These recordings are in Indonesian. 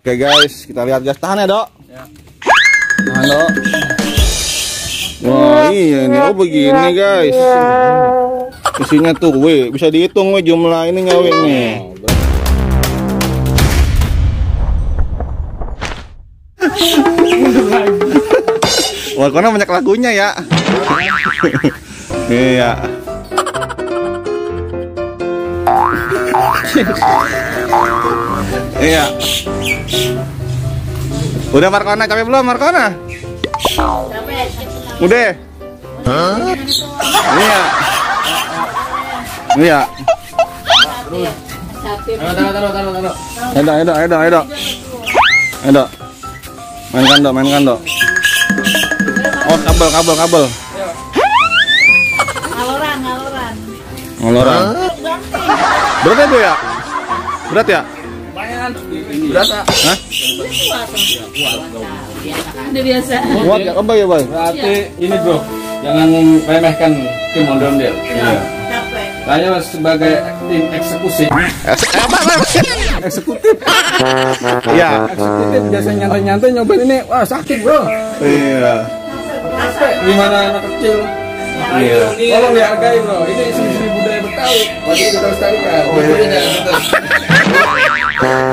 Oke guys, kita lihat guys. Tahan ya, Dok. Ya. Tahan, Dok. Wah, iya nih. Oh, begini guys. Isinya tuh, bisa dihitung jumlah ini nyawe nih. Wah, karena banyak lagunya ya. Iya. Iya. Udah Markona, capek belum Markona? Udah. Hah? Iya. Iya. Taruh. Ayo. Mainkan, Dok. Oh, kabel. Ngaloran. Berat ya, Bu ya? Berat ya? Berat. Hah? Udah biasa. Kuat ya, kebay ya, Boy? Berarti ini, Bro. Jangan remehkan tim ondel-ondel. Iya. Saya sebagai tim eksekusi. Eksekutif. Iya. Eksekutif biasanya nyantai-nyantai nyobain ini. Wah, sakit, Bro. Iya. Gimana anak kecil? Iya. Tolong dihargai, Bro. Ini seni budaya Betawi. Wajib kita lestarikan.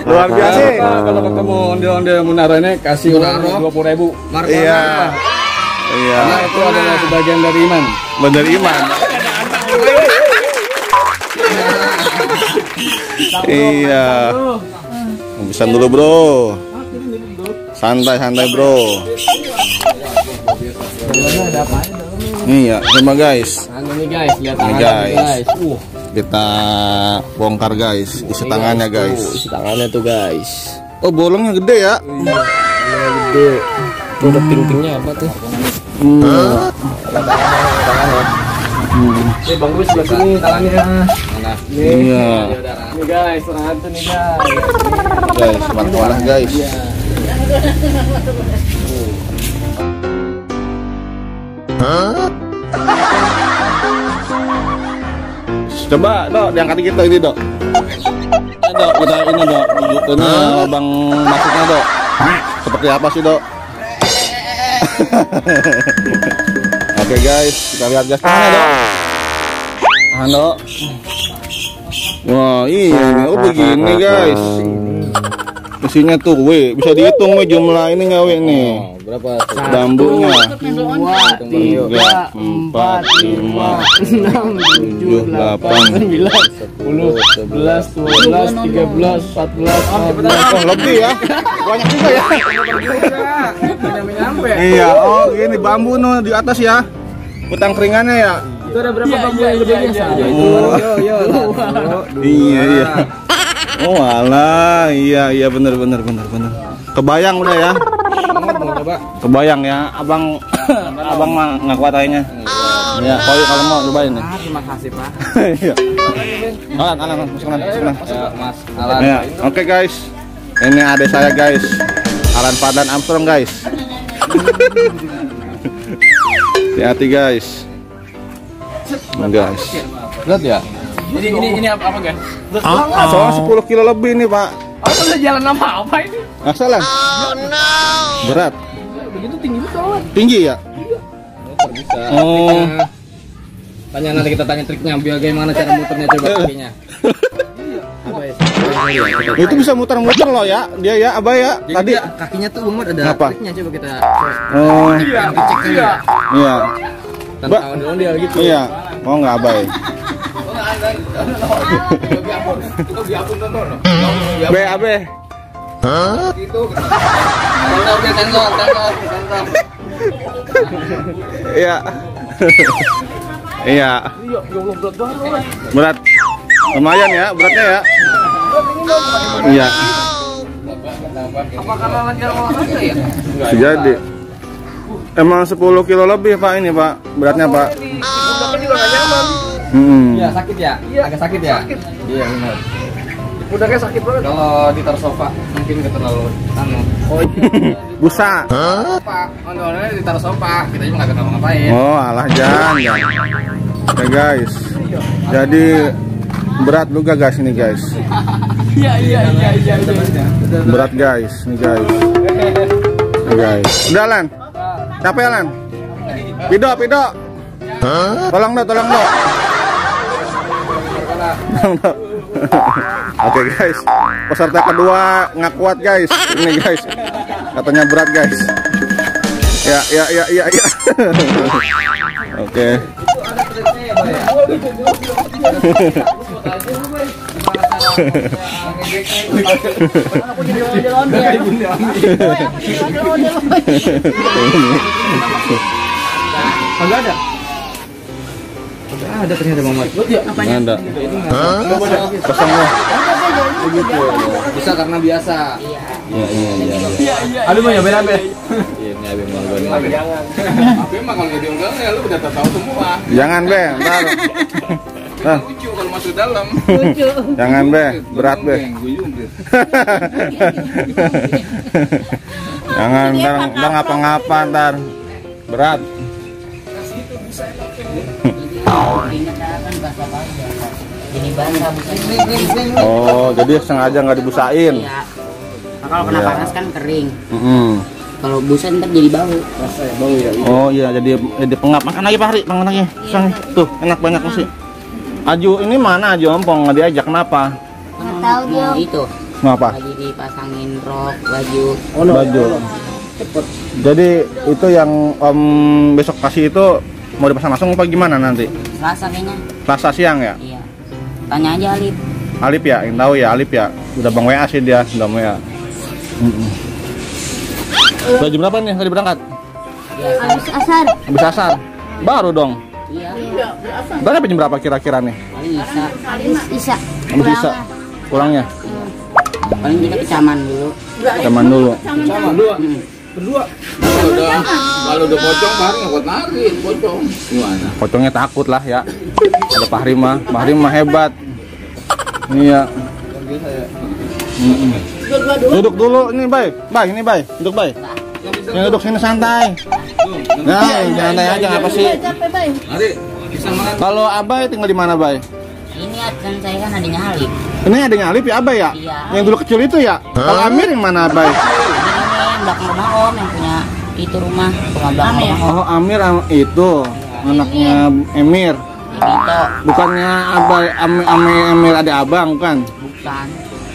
Luar biasa. Kalau ketemu ondel-ondel Munara ini kasih orang 20.000. Iya. Iya. Karena itu adalah sebagian dari iman. Bener iman. Iya. Pesan dulu, Bro. Santai, Bro. Iya, coba guys. Ini guys, lihat Ini guys. Kita bongkar guys, isi tangannya guys. Isi tangannya tuh guys. Oh, bolongnya gede ya? Iya, gede. Tuh ada ting-tingnya apa tuh? Tangannya. Ini Bang Gus sebelah sini tangannya. Mana? Iya. Ini guys, tangan tuh nih guys. Guys, mana guys? Coba, Dok, diangkat gitu ini, Dok. Dok, kita ini, Dok. Ini lubang masuknya, Dok. Seperti apa sih, Dok? Oke, guys, kita lihat guys. Tahan ya, Dok. Tahan, Dok. Wah, ini begini, guys. Isinya tuh, bisa dihitung jumlah ini nyawe nih. Berapa? Bambunya 2, 3, 4, 5, 6, 7, 8, 9, 10, 11, 12, 13, 14, 15. Oh, lebih ya? Banyak juga ya? Iya, oh gini bambu di atas ya? Utang keringannya ya? Itu ada berapa bambu yang gedenya? Iya. Oh alah, iya bener. Kebayang udah ya? Kebayang ya, abang mah nggak kuat kayaknya. Ya, kalau mau cobain nih. Terima kasih Pak. Iya. Alan, masuk. Mas Alan. Ya, oke guys. Ini adik saya guys, Alan Fadlan Armstrong guys. Hati-hati guys. Guys. Berat ya? Ini apa guys? Soalnya 10 kilo lebih nih Pak. Oh, udah jalan apa ini? Salah. Oh no. Berat. Begitu tinggi betul. Tinggi ya? Bisa. Oh. Nanti kita tanya triknya bagaimana cara muternya coba kakinya. Itu bisa muter-muter loh ya, dia ya, Abah ya. Jadi tadi kakinya tuh umur ada triknya coba kita. Oh. Iya. Tanpa ondel-ondel gitu. Iya. Oh nggak Abah. Abe. Hah? Iya. Iya. Berat. Lumayan ya, beratnya ya. Iya. Apa karena lancar olahraga ya? Jadi emang 10 kilo lebih Pak ini Pak, beratnya Pak. Juga nggak nyaman. Iya sakit ya? Agak sakit ya? Iya benar. Pundaknya sakit banget. Kalau ditaruh sofa mungkin nggak terlalu Oh iya. Busa. Sofa. Ondel-ondelnya ditaruh sofa. Kita juga nggak ngapa-ngapain. Oh alah jangan. Oke guys. Jadi Berat juga guys ini guys. Iya. Berat guys, ini guys. Ini guys. Udah Lan. Capek Lan. Pido. Tolong dong. Oke guys, peserta kedua nggak kuat guys. Ini guys, katanya berat guys. Ya. Oke. Agak ada. Ada ternyata Muhammad. Apanya? Ada. Kosong lah. Bisa karena biasa. Iya. Aduh mau nyobain apa? Ini Abi mau nyobain. Jangan. Tapi mah kalau jadi enggak ya lu udah tahu semua. Jangan be, ntar. Lucu kalau masuk dalam. Jangan be, berat be. Jangan ntar ngapa-ngapa ntar berat. Oh, jadi sengaja nggak dibusain. Iya. Kalau kena panas kan kering. Kalau busa ntar jadi bau. Bau ya. Oh iya, jadi pengap. Makan lagi Pak Hari, makan lagi. Tuh, enak banyak nasi. Aju ini mana Aju ompong nggak diajak kenapa? Nggak tahu dia. Itu. Kenapa? Lagi dipasangin rok, baju. Baju. Jadi itu yang Om besok kasih itu mau dipasang langsung apa gimana nanti? Selasa kayaknya. Selasa siang ya? Iya. Tanya aja Alip. Alip ya, yang tahu ya Alip ya. Udah Bang WA sih dia, udah WA. Udah jam berapa nih tadi berangkat? Habis asar. Habis asar. Baru dong. Iya. Berapa jam berapa kira-kira nih? Habis isa. Habis isa. Pulangnya. Paling kita ke Caman dulu. Caman dulu. Caman berdua. Kalau udah pocong Pak Hari nggak kuat narik pocong. Gimana? Pocongnya takut lah ya. Ada Pak Hari mah hebat. Iya. Duduk dulu ini Bay, ini Bay, duduk Bay. Yang duduk sini santai. Nah, santai aja apa sih? Hari bisa makan. Kalau Abai tinggal di mana Bay? Ini kan saya kan adanya Alip. Ini adanya Alip ya Abai ya? Iya. Yang dulu kecil itu ya? Kalau Amir yang mana Abai? Ini yang belakang rumah Om yang punya itu rumah belakang rumah Om. Oh Amir itu anaknya Emir. Itu Bukannya Abai Amir ada abang kan? bukan.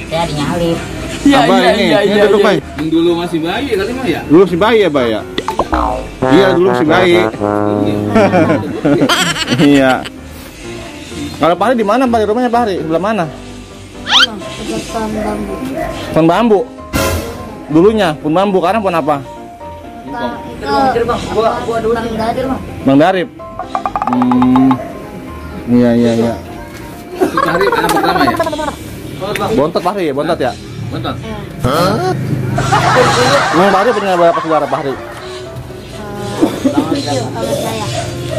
Saya adanya Alip. Abai ini duduk Bay. Yang dulu masih bayi kali mah ya? Dulu si bayi ya Bay ya? Iya dulu si bayi. Iya. Kalau Pak Hari di mana Pak? Di rumahnya Pak Hari? Sebelah mana? Pohon bambu. Dulunya pohon bambu, sekarang pohon apa? Bang Darip. Iya. Itu Hari anak pertama ya? Bontot Pak Hari, bontot ya? Bentar. Emang Pak Hari punya berapa saudara Pak Hari?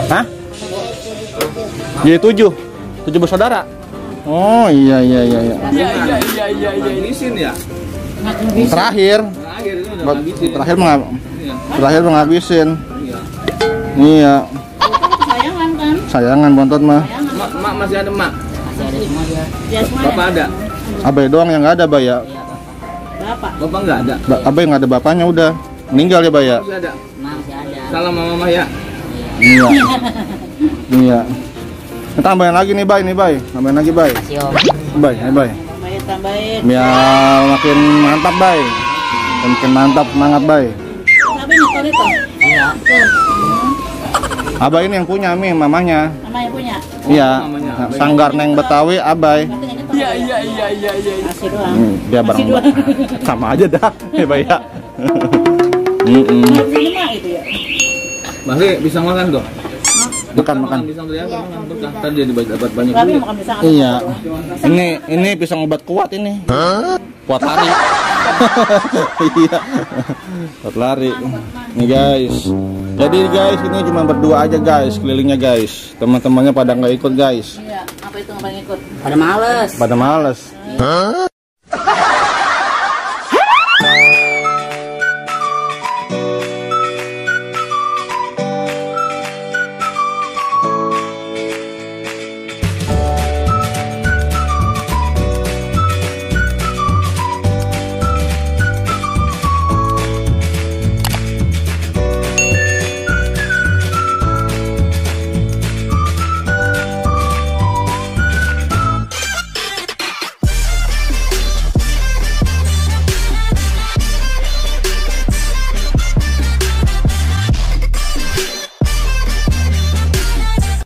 Hah? Jadi 7 bersaudara. Oh iya. Iya. Ngabisin ya? Terakhir Itu udah ngabisin. terakhir menghabisin. Iya. Sayangan bontot mah. Mak masih ada mak. Masih ada semua dia. Bapak ada. Abai doang yang nggak ada Bay ya. Bapak nggak ada. Abai nggak ada bapaknya udah meninggal ya Bay ya. Masih ada. Masih ada. Salam mama ya. Iya. Tambahin lagi nih Bay, tambahin lagi Bay. Masih Om. Bay. Tambahin. Biar makin mantap Bay. Makin mantap semangat Bay. Tapi motor itu. Iya. Abah ini yang punya Mi, mamanya. Mama yang punya. Iya. Sanggar Neng Betawi Abai. Iya. Masih doang. Dia bareng sama aja dah, ya Bay ya. Ini mah itu ya. Masih bisa makan tuh. Makan. Bisa beli apa? Berkah. Tadi dia dapat banyak Tapi duit. makan pisang. Iya. Ini pisang obat kuat ini. Kuat lari. Iya. Kuat lari. Nih guys. Jadi guys, ini cuma berdua aja guys, kelilingnya guys. Teman-temannya pada nggak ikut guys. Iya. Apa itu nggak ikut? Pada males. Pada males.